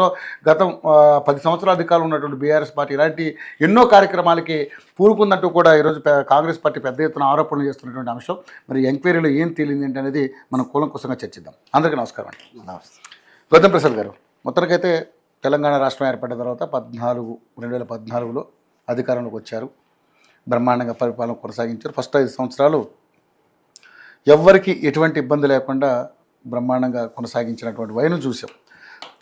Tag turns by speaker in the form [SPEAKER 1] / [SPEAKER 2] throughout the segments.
[SPEAKER 1] లో గత 10 సంవత్సరాల అధికారంలో ఉన్నటువంటి బీఆర్ఎస్ పార్టీ ఇలాంటి ఎన్నో కార్యక్రమాలకి పూనుకుందంటూ కూడా ఈరోజు కాంగ్రెస్ పార్టీ పెద్ద ఎత్తున ఆరోపణలు చేస్తున్నటువంటి అంశం. మరి ఎంక్వైరీలో ఏం తేలింది ఏంటి అనేది మనం కూలంకుశంగా చర్చిద్దాం. అందరికీ నమస్కారం అండి. గౌతమ్ ప్రసాద్ గారు, మొత్తానికైతే తెలంగాణ రాష్ట్రం ఏర్పడిన తర్వాత 2014లో అధికారంలోకి వచ్చారు. బ్రహ్మాండంగా పరిపాలన కొనసాగించారు. ఫస్ట్ 5 సంవత్సరాలు ఎవ్వరికి ఎటువంటి ఇబ్బంది లేకుండా బ్రహ్మాండంగా కొనసాగించినటువంటి వైను చూసాం.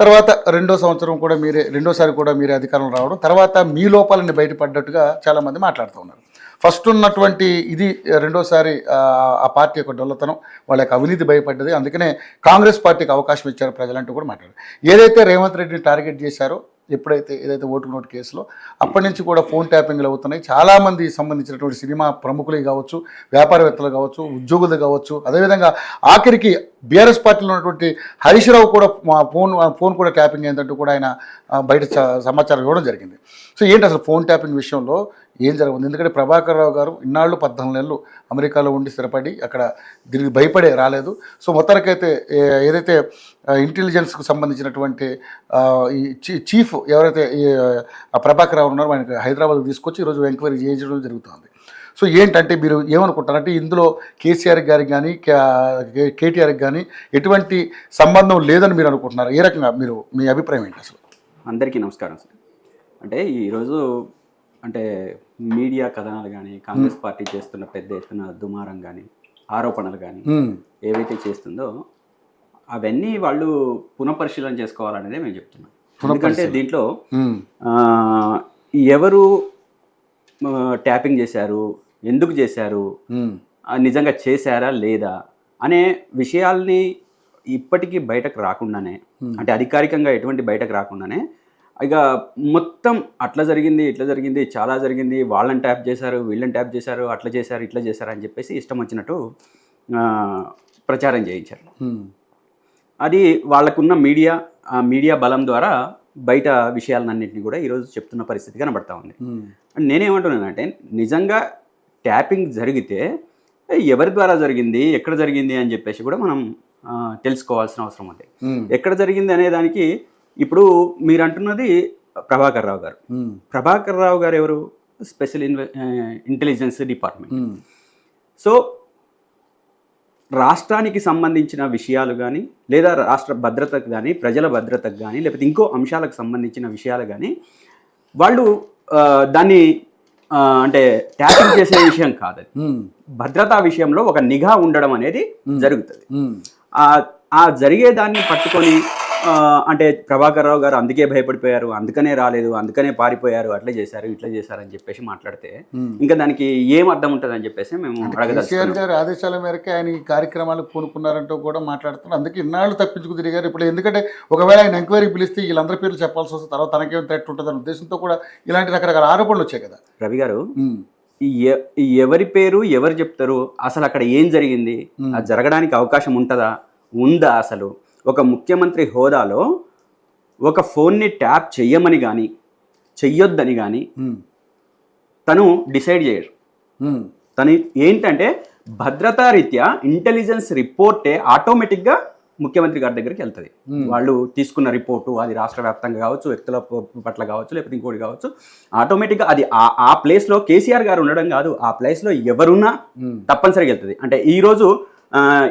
[SPEAKER 1] తర్వాత రెండోసారి కూడా మీరే అధికారంలో రావడం, తర్వాత మీ లోపాలని బయటపడ్డట్టుగా చాలామంది మాట్లాడుతూ ఉన్నారు. ఫస్ట్ ఉన్నటువంటి ఇది రెండోసారి ఆ పార్టీ యొక్క డొల్లతనం, వాళ్ళ యొక్క అవినీతి భయపడ్డది, అందుకనే కాంగ్రెస్ పార్టీకి అవకాశం ఇచ్చారు ప్రజలంటూ కూడా మాట్లాడారు. ఏదైతే రేవంత్ రెడ్డిని టార్గెట్ చేశారో, ఏదైతే ఓటుకు నోటు కేసులో అప్పటి నుంచి కూడా ఫోన్ ట్యాపింగ్లు అవుతున్నాయి. చాలామంది సంబంధించినటువంటి సినిమా ప్రముఖులు కావచ్చు, వ్యాపారవేత్తలు కావచ్చు, ఉద్యోగులు కావచ్చు, అదేవిధంగా ఆఖరికి బీఆర్ఎస్ పార్టీలో ఉన్నటువంటి హరీష్ రావు కూడా ఫోన్ కూడా ట్యాపింగ్ అయిందంటూ కూడా ఆయన బయట సమాచారం ఇవ్వడం జరిగింది. సో ఏంటి అసలు ఫోన్ ట్యాపింగ్ విషయంలో ఏం జరుగుతుంది? ఎందుకంటే ప్రభాకర్ రావు గారు ఇన్నాళ్ళు 14 నెలలు అమెరికాలో ఉండి స్థిరపడి అక్కడ దీనికి భయపడే రాలేదు. సో మొత్తానికైతే ఏదైతే ఇంటెలిజెన్స్కు సంబంధించినటువంటి ఈ చీఫ్ ఎవరైతే ప్రభాకర్ రావు ఉన్నారో ఆయనకి హైదరాబాద్కు తీసుకొచ్చి ఈరోజు ఎంక్వైరీ చేయించడం జరుగుతుంది. సో ఏంటంటే మీరు ఏమనుకుంటారంటే ఇందులో కేసీఆర్ గారికి కానీ కేటీఆర్కి కానీ ఎటువంటి సంబంధం లేదని మీరు అనుకుంటున్నారు? ఏ రకంగా మీ అభిప్రాయం ఏంటి అసలు?
[SPEAKER 2] అందరికీ నమస్కారం సార్. అంటే ఈరోజు మీడియా కథనాలు కానీ, కాంగ్రెస్ పార్టీ చేస్తున్న పెద్ద ఎత్తున దుమారం కానీ, ఆరోపణలు కానీ ఏవైతే చేస్తుందో అవన్నీ వాళ్ళు పునఃపరిశీలన చేసుకోవాలనేదే మేము చెప్తున్నాం. ఎందుకంటే దీంట్లో ఎవరు ట్యాపింగ్ చేశారు, ఎందుకు చేశారు, నిజంగా చేశారా లేదా అనే విషయాల్ని ఇప్పటికీ బయటకు రాకుండానే, అంటే అధికారికంగా ఎటువంటి బయటకు రాకుండానే ఇక మొత్తం అట్లా జరిగింది, ఇట్లా జరిగింది, చాలా జరిగింది, వాళ్ళని ట్యాప్ చేశారు, వీళ్ళని ట్యాప్ చేశారు, అట్లా చేశారు, ఇట్లా చేశారు అని చెప్పేసి ఇష్టం వచ్చినట్టు ప్రచారం చేయించారు. అది వాళ్ళకున్న మీడియా బలం ద్వారా బయట విషయాలన్నింటినీ కూడా ఈరోజు చెప్తున్న పరిస్థితి కనబడతా ఉంది. నేనేమంటున్నానంటే నిజంగా ట్యాపింగ్ జరిగితే ఎవరి ద్వారా జరిగింది, ఎక్కడ జరిగింది అని చెప్పేసి కూడా మనం తెలుసుకోవాల్సిన అవసరం ఉంది. ఎక్కడ జరిగింది అనే దానికి ఇప్పుడు మీరు అంటున్నది ప్రభాకర్ రావు గారు. ప్రభాకర్ రావు గారు ఎవరు? Special intelligence department. సో రాష్ట్రానికి సంబంధించిన విషయాలు కానీ, లేదా రాష్ట్ర భద్రతకు కానీ, ప్రజల భద్రతకు కానీ, లేకపోతే ఇంకో అంశాలకు సంబంధించిన విషయాలు కానీ వాళ్ళు దాన్ని అంటే ట్యాపింగ్ చేసే విషయం కాదు. భద్రతా విషయంలో ఒక నిఘా ఉండడం అనేది జరుగుతుంది. ఆ జరిగే దాన్ని పట్టుకొని అంటే ప్రభాకర్ రావు గారు అందుకే భయపడిపోయారు, అందుకనే రాలేదు, అందుకనే పారిపోయారు, అట్లా చేశారు, ఇట్లా చేశారు అని చెప్పేసి మాట్లాడితే ఇంకా దానికి ఏం అర్థం ఉంటుంది అని చెప్పేసి మేము
[SPEAKER 1] కేసీఆర్ గారి ఆదేశాల మేరకు ఆయన ఈ కార్యక్రమాలు పూనుకున్నారంటూ కూడా మాట్లాడుతున్నారు. అందుకే ఇన్నాళ్ళు తప్పించుకు తిరిగారు. ఇప్పుడు ఎందుకంటే ఒకవేళ ఆయన ఎంక్వైరీ పిలిస్తే వీళ్ళందరి పేర్లు చెప్పాల్సి వస్తుంది, తర్వాత తనకేం థ్రెట్ ఉంటుంది అనే ఉద్దేశంతో కూడా ఇలాంటి రకరకాల ఆరోపణలు వచ్చాయి కదా.
[SPEAKER 2] రవి గారు, ఎవరి పేరు ఎవరు చెప్తారు? అసలు అక్కడ ఏం జరిగింది? అది జరగడానికి అవకాశం ఉందా? అసలు ఒక ముఖ్యమంత్రి హోదాలో ఒక ఫోన్ని ట్యాప్ చెయ్యమని కానీ చెయ్యొద్దని కానీ తను డిసైడ్ చేయరు. తను ఏంటంటే భద్రతా రీత్యా ఇంటెలిజెన్స్ రిపోర్టే ఆటోమేటిక్గా ముఖ్యమంత్రి గారి దగ్గరికి వెళ్తుంది. వాళ్ళు తీసుకున్న రిపోర్టు అది రాష్ట్ర వ్యాప్తంగా కావచ్చు, వ్యక్తుల పట్ల కావచ్చు, లేకపోతే ఇంకోటి కావచ్చు, ఆటోమేటిక్గా అది ఆ ప్లేస్లో కేసీఆర్ గారు ఉండడం కాదు, ఆ ప్లేస్లో ఎవరున్నా తప్పనిసరిగా వెళ్తుంది. అంటే ఈరోజు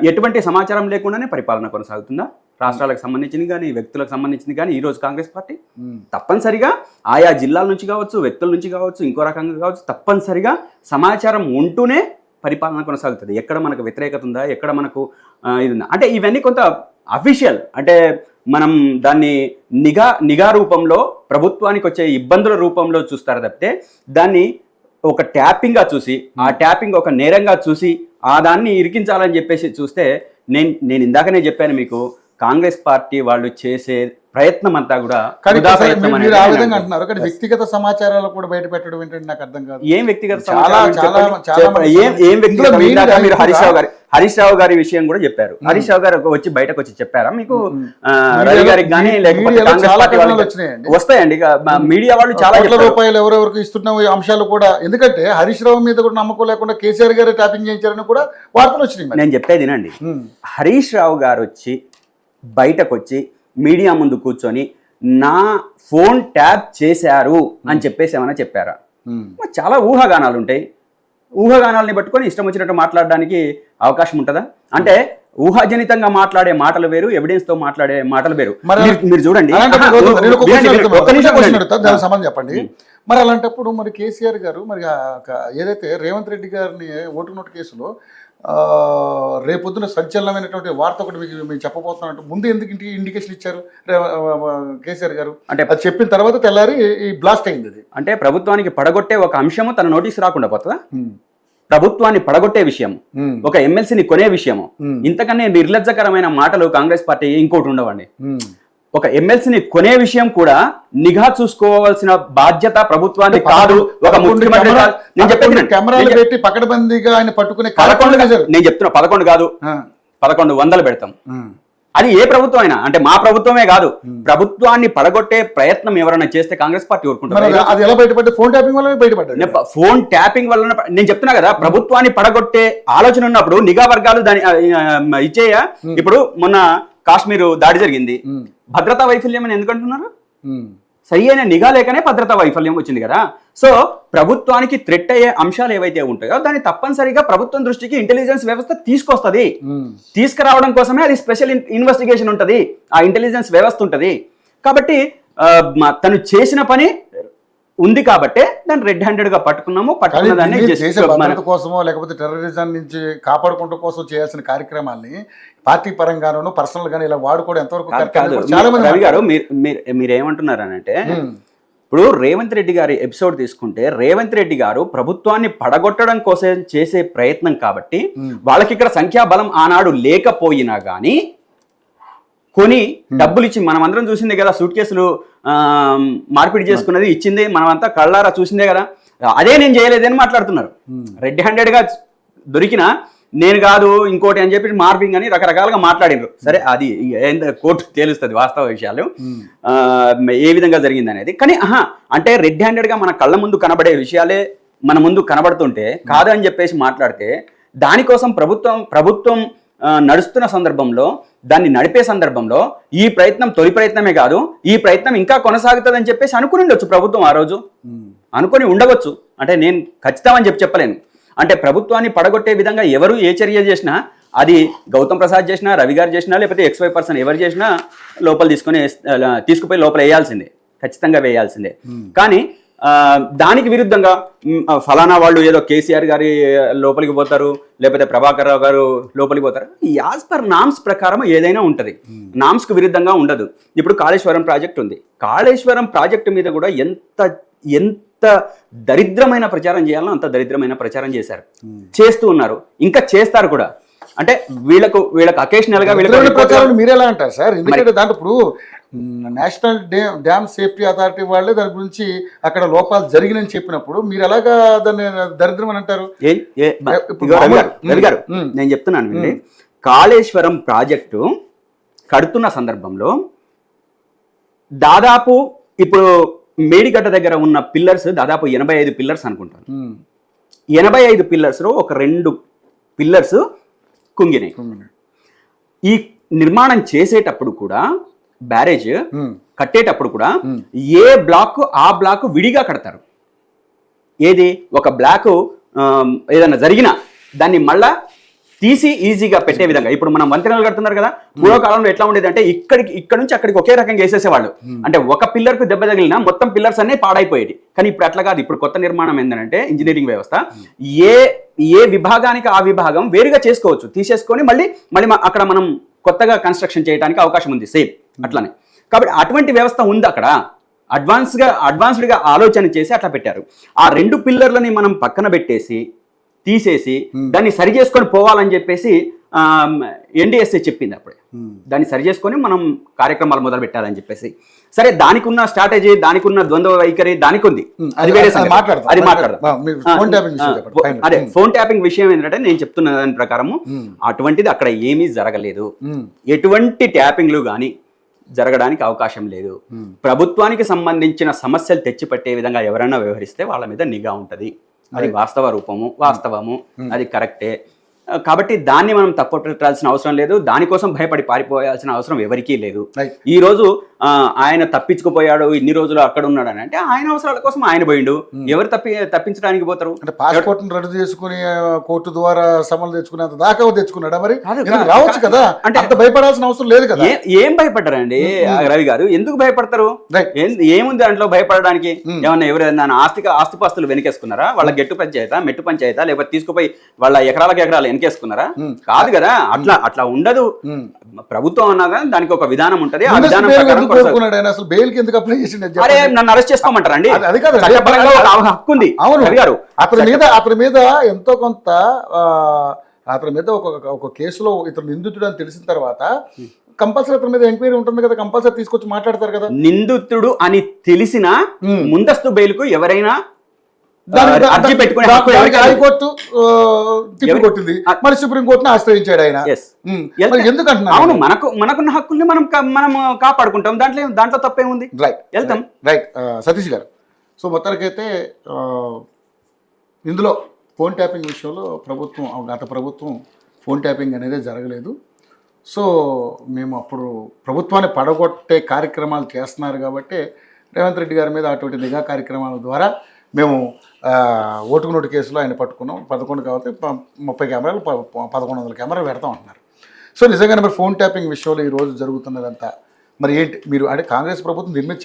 [SPEAKER 2] ఎటువంటి సమాచారం లేకుండానే పరిపాలన కొనసాగుతుందా? రాష్ట్రాలకు సంబంధించింది కానీ, వ్యక్తులకు సంబంధించింది కానీ ఈరోజు కాంగ్రెస్ పార్టీ తప్పనిసరిగా ఆయా జిల్లాల నుంచి కావచ్చు, వ్యక్తుల నుంచి కావచ్చు, ఇంకో రకంగా కావచ్చు, తప్పనిసరిగా సమాచారం ఉంటూనే పరిపాలన కొనసాగుతుంది. ఎక్కడ మనకు వ్యతిరేకత ఉందా, ఎక్కడ మనకు ఇది ఉందా అంటే ఇవన్నీ కొంత అఫీషియల్, అంటే మనం దాన్ని నిఘా రూపంలో ప్రభుత్వానికి వచ్చే ఇబ్బందుల రూపంలో చూస్తారు తప్పితే దాన్ని ఒక ట్యాపింగ్గా చూసి, ఆ ట్యాపింగ్ ఒక నేరంగా చూసి ఆ దాన్ని ఇరికించాలని చెప్పేసి చూస్తే నేను ఇందాకనే చెప్పాను మీకు, కాంగ్రెస్ పార్టీ వాళ్ళు చేసే ప్రయత్నం అంతా కూడా
[SPEAKER 1] అంటున్నారు. కానీ వ్యక్తిగత సమాచారాలు కూడా బయట పెట్టడం ఏంటంటే నాకు అర్థం కాదు.
[SPEAKER 2] ఏం వ్యక్తిగత మీరు హరీష్ రావు గారి విషయం కూడా చెప్పారు. హరీష్ రావు గారు బయటకు వచ్చి చెప్పారా మీకు? రవి గారికి కానీ లేకపోతే కాంగ్రెస్ పార్టీ వాళ్ళు వస్తాయండి. మీడియా వాళ్ళు చాలా
[SPEAKER 1] రూపాయలు ఎవరెవరికి ఇస్తున్న అంశాలు కూడా, ఎందుకంటే హరీష్ రావు మీద కూడా నమ్మకం లేకుండా కేసీఆర్ గారు ట్యాపింగ్ చేయించారని కూడా వార్తలు వచ్చినాయి.
[SPEAKER 2] నేను చెప్పేది వినండి. హరీష్ రావు గారు వచ్చి బయటకు వచ్చి మీడియా ముందు కూర్చొని నా ఫోన్ ట్యాప్ చేశారు అని చెప్పేసి ఏమైనా చెప్పారా? మరి చాలా ఊహాగానాలు ఉంటాయి. ఊహాగానాలని పట్టుకొని ఇష్టం వచ్చినట్టు మాట్లాడడానికి అవకాశం ఉంటుందా? అంటే ఊహాజనితంగా మాట్లాడే మాటలు వేరు, ఎవిడెన్స్ తో మాట్లాడే మాటలు వేరు. మీరు చూడండి,
[SPEAKER 1] సంబంధం చెప్పండి. మరి అలాంటప్పుడు మరి కేసీఆర్ గారు మరి ఏదైతే రేవంత్ రెడ్డి గారిని ఓటు నోటు కేసులో రేపొద్దున సంచలనమైనటువంటి వార్త ఒకటి మీకు చెప్పబోతున్నట్టు ముందు ఎందుకు ఇండికేషన్ ఇచ్చారు కేసీఆర్ గారు? అంటే అది చెప్పిన తర్వాత తెల్లారి ఈ బ్లాస్ట్ అయింది. అది
[SPEAKER 2] అంటే ప్రభుత్వానికి పడగొట్టే ఒక అంశము తన నోటీసు రాకుండా పోతుందా? ప్రభుత్వాన్ని పడగొట్టే విషయం, ఒక ఎమ్మెల్సీని కొనే విషయము, ఇంతకన్నా నిర్లజ్జకరమైన మాటలు కాంగ్రెస్ పార్టీ ఇంకోటి ఉండవండి. ఒక ఎమ్మెల్సీని కొనే విషయం కూడా నిఘా చూసుకోవాల్సిన బాధ్యత ప్రభుత్వానికి కాదు. ఒక ముఖ్యమంత్రి నేను చెప్తున్నా 11 కాదు 1100 పెడతాం. అది ఏ ప్రభుత్వం అయినా, అంటే మా ప్రభుత్వమే కాదు, ప్రభుత్వాన్ని పడగొట్టే ప్రయత్నం ఎవరైనా చేస్తే కాంగ్రెస్ పార్టీ ఊరుకుంటారు.
[SPEAKER 1] అది ఎలా బయటపడ్డ? ఫోన్ ట్యాపింగ్ వల్ల బయటపడ్డారు.
[SPEAKER 2] ఫోన్ ట్యాపింగ్ వల్ల నేను చెప్తున్నా కదా, ప్రభుత్వాన్ని పడగొట్టే ఆలోచన ఉన్నప్పుడు నిఘా వర్గాలు దాని ఇచ్చేయ. ఇప్పుడు మొన్న కాశ్మీర్ దాడి జరిగింది, భద్రతా వైఫల్యం అని ఎందుకంటున్నారు? సరి అయిన నిఘా లేకనే భద్రతా వైఫల్యం వచ్చింది కదా. సో ప్రభుత్వానికి థ్రెట్ అయ్యే అంశాలు ఏవైతే ఉంటాయో దాన్ని తప్పనిసరిగా ప్రభుత్వం దృష్టికి ఇంటెలిజెన్స్ వ్యవస్థ తీసుకొస్తుంది. తీసుకురావడం కోసమే అది స్పెషల్ ఇన్వెస్టిగేషన్ ఉంటుంది, ఆ ఇంటెలిజెన్స్ వ్యవస్థ ఉంటుంది. కాబట్టి తను చేసిన పని ఉంది కాబట్టి దాన్ని రెడ్ హ్యాండెడ్ గా పట్టుకున్నాము. పట్టుకున్న దాన్ని
[SPEAKER 1] భద్రత కోసమో లేకపోతే టెర్రరిజం నుంచి కాపాడుకోవడం కోసం చేయాల్సిన కార్యక్రమాల్ని పార్టీ పరంగానూ పర్సనల్ గానీ ఇలా వాడుకోవడం ఎంతవరకు
[SPEAKER 2] చాలా మంది రవి గారు మీరేమంటున్నారు అని అంటే, ఇప్పుడు రేవంత్ రెడ్డి గారి ఎపిసోడ్ తీసుకుంటే రేవంత్ రెడ్డి గారు ప్రభుత్వాన్ని పడగొట్టడం కోసం చేసే ప్రయత్నం కాబట్టి వాళ్ళకి ఇక్కడ సంఖ్యాబలం ఆనాడు లేకపోయినా గానీ కొని డబ్బులు ఇచ్చి, మనం అందరం చూసిందే కదా, సూట్ కేసులు మార్పిడి చేసుకున్నది ఇచ్చింది మనమంతా కళ్ళారా చూసిందే కదా. అదే నేను చేయలేదని మాట్లాడుతున్నారు. రెడ్ హ్యాండెడ్ గా దొరికిన నేను కాదు ఇంకోటి అని చెప్పి మార్పింగ్ అని రకరకాలుగా మాట్లాడినారు. సరే, అది కోర్టు తేలుస్తుంది వాస్తవ విషయాలు ఏ విధంగా జరిగింది అనేది. కానీ అంటే రెడ్ హ్యాండెడ్ గా మన కళ్ళ ముందు కనబడే విషయాలే మన ముందు కనబడుతుంటే కాదు అని చెప్పేసి మాట్లాడితే, దానికోసం ప్రభుత్వం నడుస్తున్న సందర్భంలో, దాన్ని నడిపే సందర్భంలో ఈ ప్రయత్నం తొలి ప్రయత్నమే కాదు, ఈ ప్రయత్నం ఇంకా కొనసాగుతుందని చెప్పేసి అనుకుని ఉండొచ్చు ప్రభుత్వం. ఆ రోజు అనుకొని ఉండవచ్చు. అంటే నేను ఖచ్చితమని చెప్పలేను. అంటే ప్రభుత్వాన్ని పడగొట్టే విధంగా ఎవరు ఏ చర్య చేసినా, అది గౌతమ్ ప్రసాద్ చేసినా, రవి గారు చేసినా, లేకపోతే XY పర్సన్ ఎవరు చేసినా లోపల తీసుకుపోయి లోపల వేయాల్సిందే, ఖచ్చితంగా వేయాల్సిందే. కానీ దానికి విరుద్ధంగా ఫలానా వాళ్ళు ఏదో కేసీఆర్ గారి లోపలికి పోతారు, లేకపోతే ప్రభాకర్ రావు గారు లోపలికి పోతారు. యాజ్ పర్ నామ్స్ ప్రకారం ఏదైనా ఉంటుంది, నామ్స్కు విరుద్ధంగా ఉండదు. ఇప్పుడు కాళేశ్వరం ప్రాజెక్ట్ ఉంది, కాళేశ్వరం ప్రాజెక్టు మీద కూడా ఎంత దరిద్రమైన ప్రచారం చేయాలో అంత దరిద్రమైన ప్రచారం చేస్తూ ఉన్నారు, ఇంకా చేస్తారు కూడా. అంటే వీళ్ళకు అకేషనల్ గా
[SPEAKER 1] మీరు ఎలా అంటారు సార్? ఎందుకంటే దాంట్లో ఇప్పుడు నేషనల్ డ్యామ్ సేఫ్టీ అథారిటీ వాళ్ళే దాని గురించి అక్కడ లోపాలు జరిగినని చెప్పినప్పుడు మీరు ఎలాగా దాన్ని దరిద్రం అని అంటారు?
[SPEAKER 2] నేను చెప్తున్నాను, కాళేశ్వరం ప్రాజెక్టు కడుతున్న సందర్భంలో దాదాపు ఇప్పుడు మేడిగడ్డ దగ్గర ఉన్న పిల్లర్స్ దాదాపు 85 పిల్లర్స్ అనుకుంటాను. 85 పిల్లర్స్ లో ఒక 2 పిల్లర్స్ కుంగినాయి. ఈ నిర్మాణం చేసేటప్పుడు కూడా, బ్యారేజ్ కట్టేటప్పుడు కూడా ఏ బ్లాక్ ఆ బ్లాక్ విడిగా కడతారు. ఏది ఒక బ్లాక్ ఏదైనా జరిగినా దాన్ని మళ్ళా తీసి ఈజీగా పెట్టే విధంగా. ఇప్పుడు మనం వంతెనలు కడుతున్నారు కదా, పూర్వకాలంలో ఎట్లా ఉండేది అంటే ఇక్కడ నుంచి అక్కడికి ఒకే రకంగా వేసేసేవాళ్ళు. అంటే ఒక పిల్లర్ కు దెబ్బ తగిలినా మొత్తం పిల్లర్స్ అన్నీ పాడైపోయేది. కానీ ఇప్పుడు అట్లా కాదు. ఇప్పుడు కొత్త నిర్మాణం ఏంటంటే ఇంజనీరింగ్ వ్యవస్థ, ఏ విభాగానికి ఆ విభాగం వేరుగా చేసుకోవచ్చు, తీసేసుకొని మళ్ళీ అక్కడ మనం కొత్తగా కన్స్ట్రక్షన్ చేయడానికి అవకాశం ఉంది సేమ్ అట్లానే. కాబట్టి అటువంటి వ్యవస్థ ఉంది అక్కడ. అడ్వాన్స్డ్గా ఆలోచన చేసి అట్లా పెట్టారు. ఆ 2 పిల్లర్లని మనం పక్కన పెట్టేసి తీసేసి దాన్ని సరి చేసుకొని పోవాలని చెప్పేసి NDSA చెప్పింది అప్పుడే. దాన్ని సరి చేసుకొని మనం కార్యక్రమాలు మొదలు పెట్టాలని చెప్పేసి. సరే, దానికి ఉన్న స్ట్రాటజీ, దానికి ఉన్న ద్వంద్వ వైఖరి దానికి ఉంది, అది వేరే అది మాట్లాడదాం. అదే ఫోన్ ట్యాపింగ్ విషయం ఏంటంటే నేను చెప్తున్న దాని ప్రకారము అటువంటిది అక్కడ ఏమీ జరగలేదు. ఎటువంటి ట్యాపింగ్లు కానీ జరగడానికి అవకాశం లేదు. ప్రభుత్వానికి సంబంధించిన సమస్యలు తెచ్చిపట్టే విధంగా ఎవరైనా వ్యవహరిస్తే వాళ్ళ మీద నిఘా ఉంటుంది. అది వాస్తవము, అది కరెక్టే. కాబట్టి దాన్ని మనం తప్పుపట్టాల్సిన అవసరం లేదు, దానికోసం భయపడి పారిపోయాల్సిన అవసరం ఎవరికీ లేదు. ఈ రోజు ఆయన తప్పించుకుపోయాడు ఇన్ని రోజులు అక్కడ ఉన్నాడు అని అంటే ఆయన అవసరాల కోసం ఆయన పోయిండు. ఎవరు తప్పించడానికి పోతారు?
[SPEAKER 1] అంటే పాస్పోర్ట్ రద్దు చేసుకుని కోర్టు ద్వారా సమన్లు తెచ్చుకునేంత దాకా తెచ్చుకున్నాడా? మరి
[SPEAKER 2] కాదు,
[SPEAKER 1] ఎందుకు రావచ్చు కదా, అంటే అంత భయపడాల్సిన అవసరం లేదు కదా.
[SPEAKER 2] ఏం భయపడ్డారండి రవి గారు? ఎందుకు భయపడతారు?
[SPEAKER 1] Right.
[SPEAKER 2] ఏముంది దాంట్లో భయపడడానికి? ఏమన్నా ఎవరైనా ఆస్తిపాస్తులు వెనకేసుకున్నారా? వాళ్ళ గెట్టు పంచాయతా, మెట్టు పంచాయతా, లేకపోతే తీసుకుపోయి వాళ్ళ ఎకరాలకు ఎకరాలు వెనకేసుకున్నారా? కాదు కదా. అట్లా ఉండదు. ప్రభుత్వం అన్నాగా దానికి ఒక విధానం ఉంటది. ఆ విధానం ప్రకారం
[SPEAKER 1] అసలు బెయిల్కి ఎందుకు అప్లై చేసింది?
[SPEAKER 2] అరే నన్ను అరెస్ట్ చేసుకోమంటారండి?
[SPEAKER 1] అది కాదు,
[SPEAKER 2] చట్టపరంగా ఒక హక్కు ఉంది.
[SPEAKER 1] అవును
[SPEAKER 2] రవి గారు,
[SPEAKER 1] అతని మీద ఎంతో కొంత అతని మీద ఒక కేసులో ఇతను నిందితుడు అని తెలిసిన తర్వాత కంపల్సరీ అతని మీద ఎంక్వైరీ ఉంటుంది కదా, కంపల్సరీ తీసుకొచ్చి మాట్లాడతారు కదా.
[SPEAKER 2] నిందితుడు అని తెలిసిన ముందస్తు బెయిల్కు ఎవరైనా అర్జీ పెట్టుకునే
[SPEAKER 1] హైకోర్టు తిప్పి కొట్టింది, మరి సుప్రీంకోర్టును ఆశ్రయించాడు ఆయన. ఎందుకంటున్నా?
[SPEAKER 2] అవును, మనకున్న హక్కుల్ని మనం కాపాడుకుంటాం. దాంట్లో తప్పేముంది? వెళ్తాం.
[SPEAKER 1] రైట్ సతీష్ గారు, సో మొత్తానికైతే ఇందులో ఫోన్ ట్యాపింగ్ విషయంలో గత ప్రభుత్వం ఫోన్ ట్యాపింగ్ అనేది జరగలేదు. సో మేము అప్పుడు ప్రభుత్వాన్ని పడగొట్టే కార్యక్రమాలు చేస్తున్నారు కాబట్టి రేవంత్ రెడ్డి గారి మీద అటువంటి నిఘా కార్యక్రమాల ద్వారా మేము ఓటుకు నోటు కేసులో ఆయన పట్టుకున్నాం. 11 కాబట్టి 30 కెమెరాలు 1100 కెమెరాలు పెడతాం అంటున్నారు. సో నిజంగానే మరి ఫోన్ ట్యాపింగ్ విషయంలో ఈరోజు జరుగుతున్నదంతా మరి ఏంటి? మీరు అంటే కాంగ్రెస్ ప్రభుత్వం దీని మీద